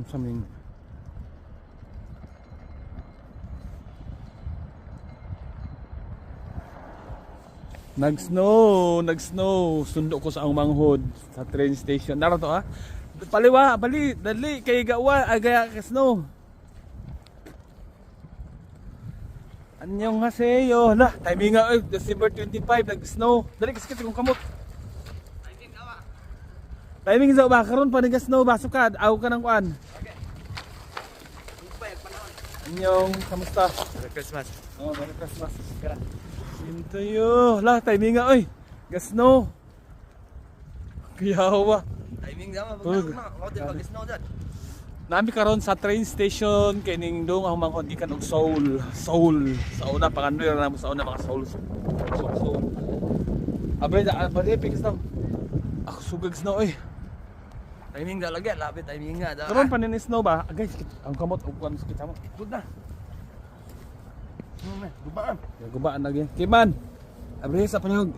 Saming Nag-snow. Sundo ko sa ang manghod sa train station. Naro to ha. Paliwa, bali, dali kay gawa agaya ka snow. Anyong haseyo. Lah, timing nga December 25 nag-snow. Dali kasi kung kamot. Timing sa ba karon pa nag-snow ba sukad aw ka nang kuan. Okay. Anyong kamusta? Merry Christmas. Oh, Merry Christmas. Kara. Sintayo. Lah, timing nga oy. Ga-snow. Kuyawa. Timing sama pag mo di pag snow dad. Nami karon sa train station kay ning dong ang mga ikan og Seoul. Sa una pangandoy ra mo sa una mga Seoul. Abre da pikas daw. Ako sugag snow oy. Timing da lagi lapit timing nga da. Karon pa ni snow ba? Guys, ang kamot og kuan sakit mo. Good na. Gubaan. Gubaan lagi. Kiman. Abre sa panahog.